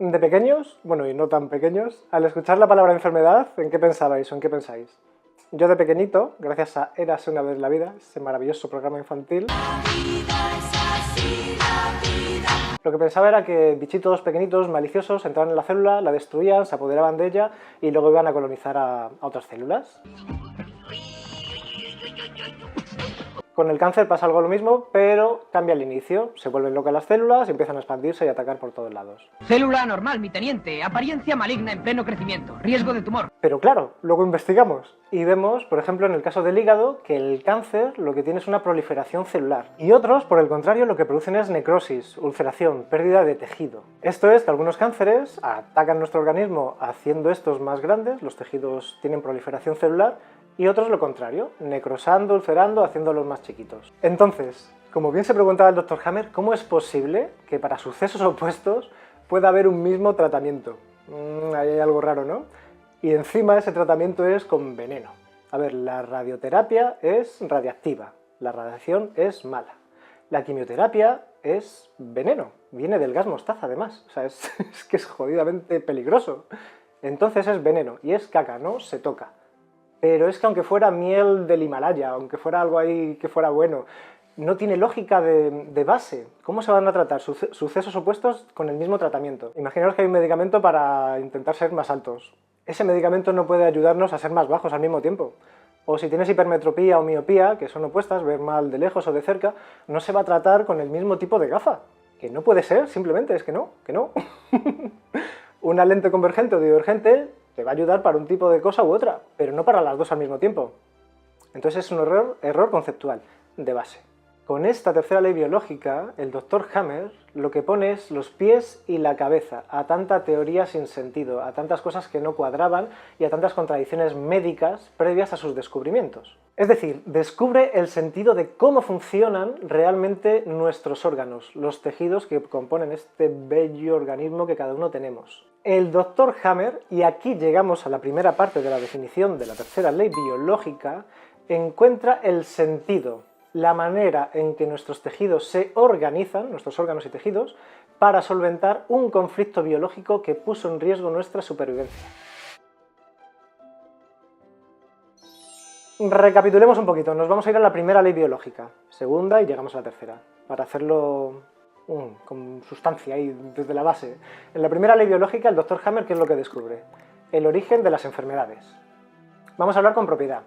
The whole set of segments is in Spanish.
De pequeños, bueno, y no tan pequeños, al escuchar la palabra enfermedad, ¿en qué pensabais o en qué pensáis? Yo de pequeñito, gracias a Érase una vez la vida, ese maravilloso programa infantil, lo que pensaba era que bichitos pequeñitos, maliciosos, entraban en la célula, la destruían, se apoderaban de ella y luego iban a colonizar a otras células. Con el cáncer pasa algo lo mismo, pero cambia el inicio. Se vuelven locas las células y empiezan a expandirse y atacar por todos lados. Célula anormal, mi teniente. Apariencia maligna en pleno crecimiento. Riesgo de tumor. Pero claro, luego investigamos y vemos, por ejemplo, en el caso del hígado, que el cáncer lo que tiene es una proliferación celular. Y otros, por el contrario, lo que producen es necrosis, ulceración, pérdida de tejido. Esto es que algunos cánceres atacan nuestro organismo haciendo estos más grandes, los tejidos tienen proliferación celular, y otros lo contrario, necrosando, ulcerando, haciéndolos más chiquitos. Entonces, como bien se preguntaba el Dr. Hammer, ¿cómo es posible que para sucesos opuestos pueda haber un mismo tratamiento? Ahí hay algo raro, ¿no? Y encima ese tratamiento es con veneno. A ver, la radioterapia es radiactiva, la radiación es mala. La quimioterapia es veneno, viene del gas mostaza además, o sea, es que es jodidamente peligroso. Entonces es veneno y es caca, no se toca. Pero es que aunque fuera miel del Himalaya, aunque fuera algo ahí que fuera bueno, no tiene lógica de base. ¿Cómo se van a tratar sucesos opuestos con el mismo tratamiento? Imaginaos que hay un medicamento para intentar ser más altos. Ese medicamento no puede ayudarnos a ser más bajos al mismo tiempo. O si tienes hipermetropía o miopía, que son opuestas, ver mal de lejos o de cerca, no se va a tratar con el mismo tipo de gafa. Que no puede ser, simplemente, es que no, que no. Una lente convergente o divergente te va a ayudar para un tipo de cosa u otra, pero no para las dos al mismo tiempo. Entonces es un error conceptual, de base. Con esta tercera ley biológica, el Dr. Hammer lo que pone es los pies y la cabeza a tanta teoría sin sentido, a tantas cosas que no cuadraban y a tantas contradicciones médicas previas a sus descubrimientos. Es decir, descubre el sentido de cómo funcionan realmente nuestros órganos, los tejidos que componen este bello organismo que cada uno tenemos. El Dr. Hammer, y aquí llegamos a la primera parte de la definición de la tercera ley biológica, encuentra el sentido, la manera en que nuestros tejidos se organizan, nuestros órganos y tejidos, para solventar un conflicto biológico que puso en riesgo nuestra supervivencia. Recapitulemos un poquito, nos vamos a ir a la primera ley biológica, segunda y llegamos a la tercera, para hacerlo con sustancia ahí desde la base. En la primera ley biológica, el Dr. Hammer, ¿qué es lo que descubre? El origen de las enfermedades. Vamos a hablar con propiedad.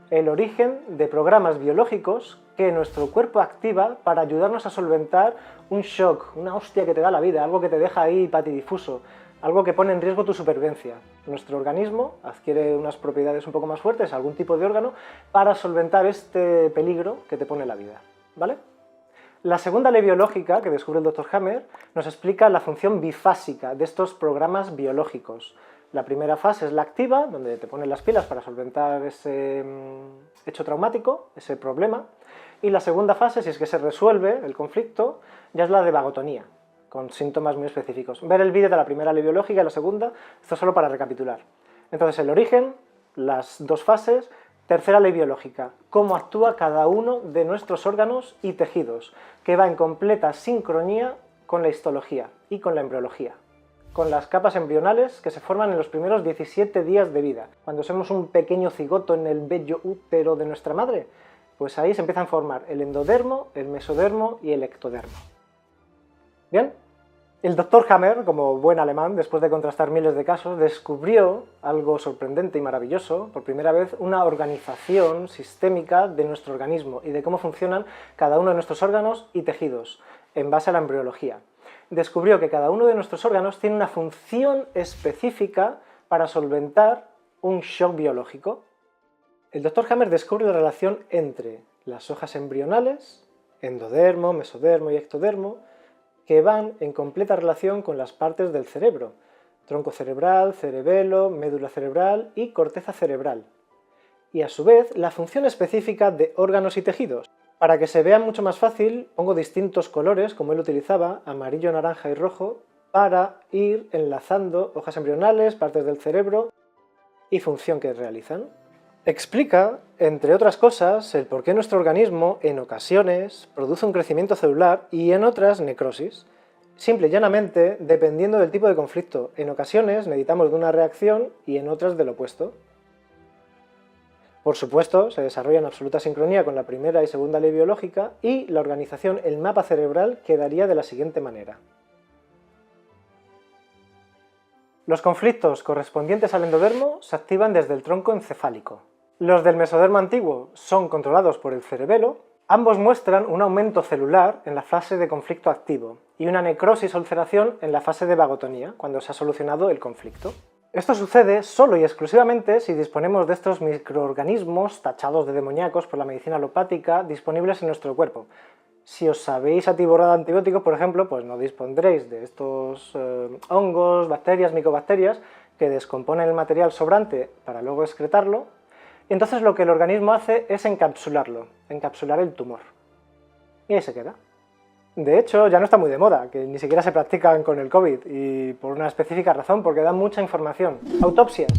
El origen de programas biológicos que nuestro cuerpo activa para ayudarnos a solventar un shock, una hostia que te da la vida, algo que te deja ahí patidifuso, algo que pone en riesgo tu supervivencia. Nuestro organismo adquiere unas propiedades un poco más fuertes, algún tipo de órgano, para solventar este peligro que te pone la vida, ¿vale? La segunda ley biológica que descubre el Dr. Hammer nos explica la función bifásica de estos programas biológicos. La primera fase es la activa, donde te ponen las pilas para solventar ese hecho traumático, ese problema, y la segunda fase, si es que se resuelve el conflicto, ya es la de vagotonía, con síntomas muy específicos. Ver el vídeo de la primera ley biológica y la segunda, esto solo para recapitular. Entonces, el origen, las dos fases. Tercera ley biológica, cómo actúa cada uno de nuestros órganos y tejidos, que va en completa sincronía con la histología y con la embriología, con las capas embrionales que se forman en los primeros 17 días de vida. Cuando somos un pequeño cigoto en el bello útero de nuestra madre, pues ahí se empiezan a formar el endodermo, el mesodermo y el ectodermo. ¿Bien? El Dr. Hammer, como buen alemán, después de contrastar miles de casos, descubrió algo sorprendente y maravilloso, por primera vez, una organización sistémica de nuestro organismo y de cómo funcionan cada uno de nuestros órganos y tejidos, en base a la embriología. Descubrió que cada uno de nuestros órganos tiene una función específica para solventar un shock biológico. El Dr. Hammer descubre la relación entre las hojas embrionales, endodermo, mesodermo y ectodermo, que van en completa relación con las partes del cerebro, tronco cerebral, cerebelo, médula cerebral y corteza cerebral, y a su vez la función específica de órganos y tejidos. Para que se vea mucho más fácil, pongo distintos colores, como él utilizaba, amarillo, naranja y rojo, para ir enlazando hojas embrionales, partes del cerebro y función que realizan. Explica, entre otras cosas, el por qué nuestro organismo en ocasiones produce un crecimiento celular y en otras necrosis. Simple y llanamente, dependiendo del tipo de conflicto. En ocasiones necesitamos de una reacción y en otras del opuesto. Por supuesto, se desarrolla en absoluta sincronía con la primera y segunda ley biológica y la organización, el mapa cerebral, quedaría de la siguiente manera. Los conflictos correspondientes al endodermo se activan desde el tronco encefálico. Los del mesodermo antiguo son controlados por el cerebelo. Ambos muestran un aumento celular en la fase de conflicto activo y una necrosis o ulceración en la fase de vagotonía, cuando se ha solucionado el conflicto. Esto sucede solo y exclusivamente si disponemos de estos microorganismos tachados de demoníacos por la medicina alopática disponibles en nuestro cuerpo. Si os habéis atiborrado de antibióticos, por ejemplo, pues no dispondréis de estos hongos, bacterias, micobacterias que descomponen el material sobrante para luego excretarlo. Y entonces lo que el organismo hace es encapsularlo, encapsular el tumor. Y ahí se queda. De hecho, ya no está muy de moda, que ni siquiera se practican con el COVID, y por una específica razón, porque dan mucha información. Autopsias.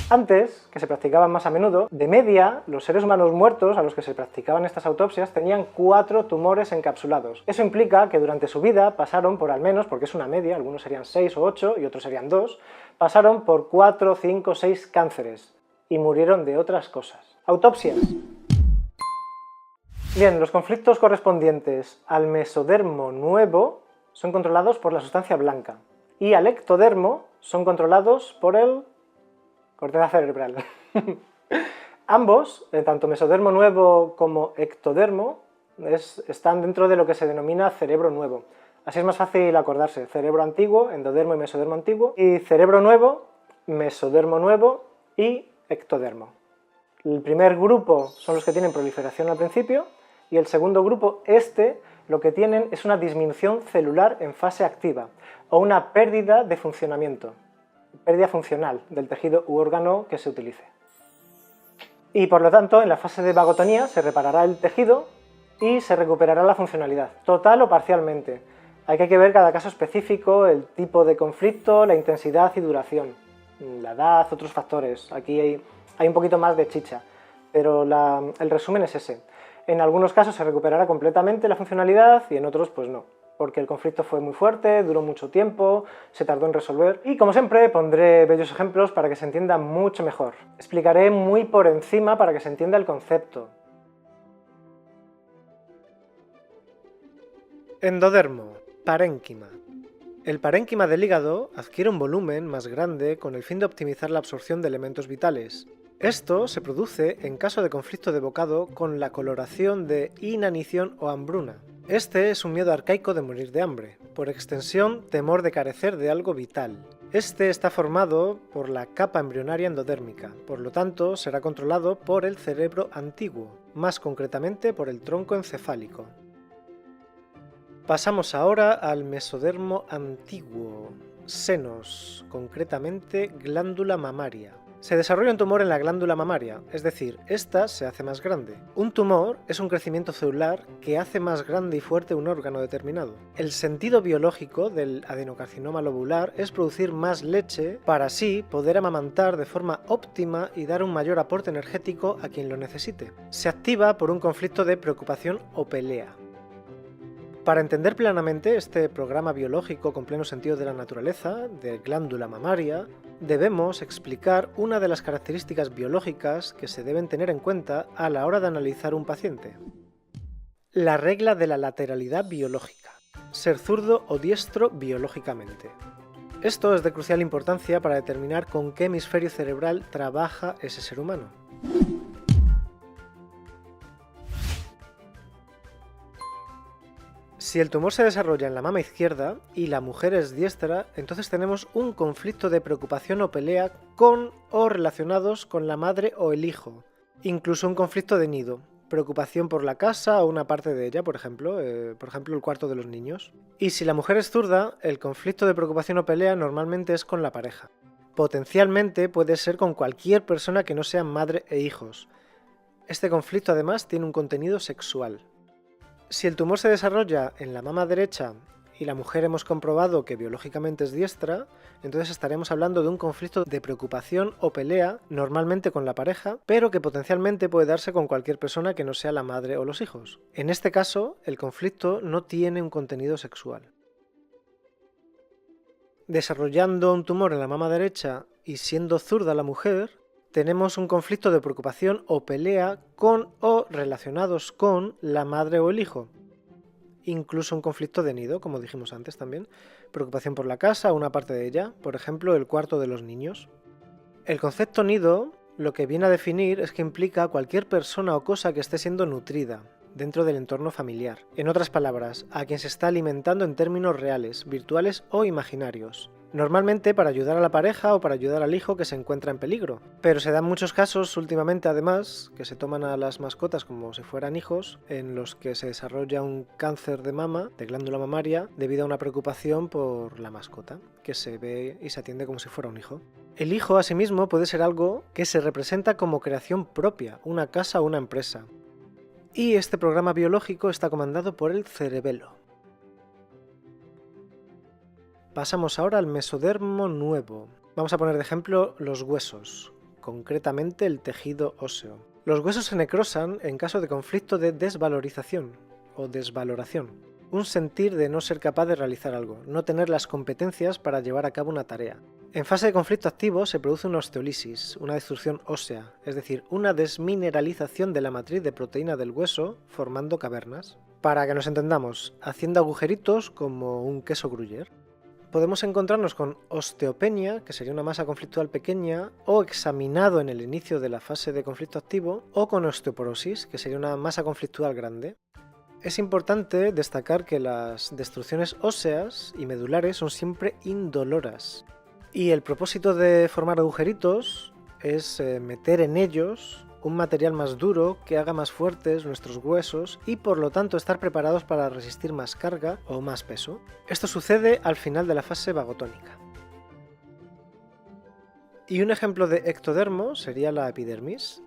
Antes, que se practicaban más a menudo, de media, los seres humanos muertos a los que se practicaban estas autopsias tenían 4 tumores encapsulados. Eso implica que durante su vida pasaron por al menos, porque es una media, algunos serían 6 o 8 y otros serían 2, pasaron por 4, 5, 6 cánceres y murieron de otras cosas. Autopsias. Bien, los conflictos correspondientes al mesodermo nuevo son controlados por la sustancia blanca y al ectodermo son controlados por el corteza cerebral. Ambos, tanto mesodermo nuevo como ectodermo, están dentro de lo que se denomina cerebro nuevo. Así es más fácil acordarse: cerebro antiguo, endodermo y mesodermo antiguo, y cerebro nuevo, mesodermo nuevo y ectodermo. El primer grupo son los que tienen proliferación al principio, y el segundo grupo, lo que tienen es una disminución celular en fase activa, o una pérdida de funcionamiento, pérdida funcional del tejido u órgano que se utilice. Y por lo tanto, en la fase de vagotonía se reparará el tejido y se recuperará la funcionalidad, total o parcialmente. Hay que ver cada caso específico, el tipo de conflicto, la intensidad y duración, la edad, otros factores. Aquí hay un poquito más de chicha, pero el resumen es ese. En algunos casos se recuperará completamente la funcionalidad y en otros pues no, porque el conflicto fue muy fuerte, duró mucho tiempo, se tardó en resolver. Y como siempre pondré bellos ejemplos para que se entienda mucho mejor. Explicaré muy por encima para que se entienda el concepto. Endodermo, parénquima. El parénquima del hígado adquiere un volumen más grande con el fin de optimizar la absorción de elementos vitales. Esto se produce en caso de conflicto de bocado con la coloración de inanición o hambruna. Este es un miedo arcaico de morir de hambre, por extensión, temor de carecer de algo vital. Este está formado por la capa embrionaria endodérmica, por lo tanto será controlado por el cerebro antiguo, más concretamente por el tronco encefálico. Pasamos ahora al mesodermo antiguo, senos, concretamente glándula mamaria. Se desarrolla un tumor en la glándula mamaria, es decir, esta se hace más grande. Un tumor es un crecimiento celular que hace más grande y fuerte un órgano determinado. El sentido biológico del adenocarcinoma lobular es producir más leche para así poder amamantar de forma óptima y dar un mayor aporte energético a quien lo necesite. Se activa por un conflicto de preocupación o pelea. Para entender plenamente este programa biológico con pleno sentido de la naturaleza, de glándula mamaria, debemos explicar una de las características biológicas que se deben tener en cuenta a la hora de analizar un paciente. La regla de la lateralidad biológica. Ser zurdo o diestro biológicamente. Esto es de crucial importancia para determinar con qué hemisferio cerebral trabaja ese ser humano. Si el tumor se desarrolla en la mama izquierda y la mujer es diestra, entonces tenemos un conflicto de preocupación o pelea con o relacionados con la madre o el hijo. Incluso un conflicto de nido, preocupación por la casa o una parte de ella, por ejemplo el cuarto de los niños. Y si la mujer es zurda, el conflicto de preocupación o pelea normalmente es con la pareja. Potencialmente puede ser con cualquier persona que no sea madre e hijos. Este conflicto además tiene un contenido sexual. Si el tumor se desarrolla en la mama derecha y la mujer hemos comprobado que biológicamente es diestra, entonces estaremos hablando de un conflicto de preocupación o pelea, normalmente con la pareja, pero que potencialmente puede darse con cualquier persona que no sea la madre o los hijos. En este caso, el conflicto no tiene un contenido sexual. Desarrollando un tumor en la mama derecha y siendo zurda la mujer, tenemos un conflicto de preocupación o pelea con o relacionados con la madre o el hijo. Incluso un conflicto de nido, como dijimos antes también. Preocupación por la casa o una parte de ella, por ejemplo, el cuarto de los niños. El concepto nido lo que viene a definir es que implica cualquier persona o cosa que esté siendo nutrida dentro del entorno familiar. En otras palabras, a quien se está alimentando en términos reales, virtuales o imaginarios. Normalmente para ayudar a la pareja o para ayudar al hijo que se encuentra en peligro. Pero se dan muchos casos últimamente además que se toman a las mascotas como si fueran hijos, en los que se desarrolla un cáncer de mama, de glándula mamaria, debido a una preocupación por la mascota, que se ve y se atiende como si fuera un hijo. El hijo asimismo puede ser algo que se representa como creación propia, una casa o una empresa. Y este programa biológico está comandado por el cerebelo. Pasamos ahora al mesodermo nuevo. Vamos a poner de ejemplo los huesos, concretamente el tejido óseo. Los huesos se necrosan en caso de conflicto de desvalorización o desvaloración, un sentir de no ser capaz de realizar algo, no tener las competencias para llevar a cabo una tarea. En fase de conflicto activo se produce una osteólisis, una destrucción ósea, es decir, una desmineralización de la matriz de proteína del hueso formando cavernas. Para que nos entendamos, haciendo agujeritos como un queso gruyère. Podemos encontrarnos con osteopenia, que sería una masa conflictual pequeña, o examinado en el inicio de la fase de conflicto activo, o con osteoporosis, que sería una masa conflictual grande. Es importante destacar que las destrucciones óseas y medulares son siempre indoloras. Y el propósito de formar agujeritos es meter en ellos un material más duro que haga más fuertes nuestros huesos y por lo tanto estar preparados para resistir más carga o más peso. Esto sucede al final de la fase vagotónica. Y un ejemplo de ectodermo sería la epidermis.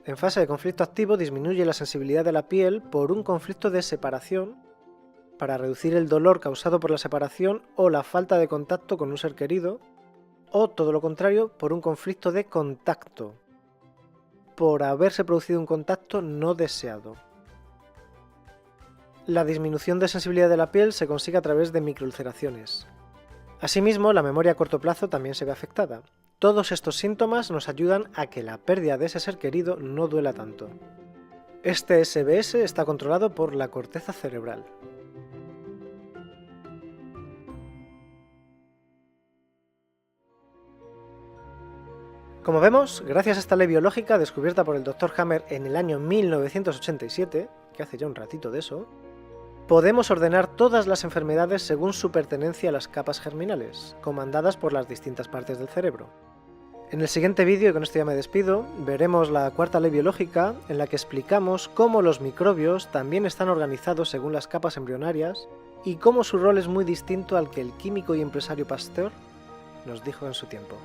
En fase de conflicto activo disminuye la sensibilidad de la piel por un conflicto de separación para reducir el dolor causado por la separación o la falta de contacto con un ser querido, o todo lo contrario, por un conflicto de contacto, por haberse producido un contacto no deseado. La disminución de sensibilidad de la piel se consigue a través de microulceraciones. Asimismo, la memoria a corto plazo también se ve afectada. Todos estos síntomas nos ayudan a que la pérdida de ese ser querido no duela tanto. Este SBS está controlado por la corteza cerebral. Como vemos, gracias a esta ley biológica descubierta por el Dr. Hammer en el año 1987, que hace ya un ratito de eso, podemos ordenar todas las enfermedades según su pertenencia a las capas germinales, comandadas por las distintas partes del cerebro. En el siguiente vídeo, y con esto ya me despido, veremos la cuarta ley biológica en la que explicamos cómo los microbios también están organizados según las capas embrionarias y cómo su rol es muy distinto al que el químico y empresario Pasteur nos dijo en su tiempo.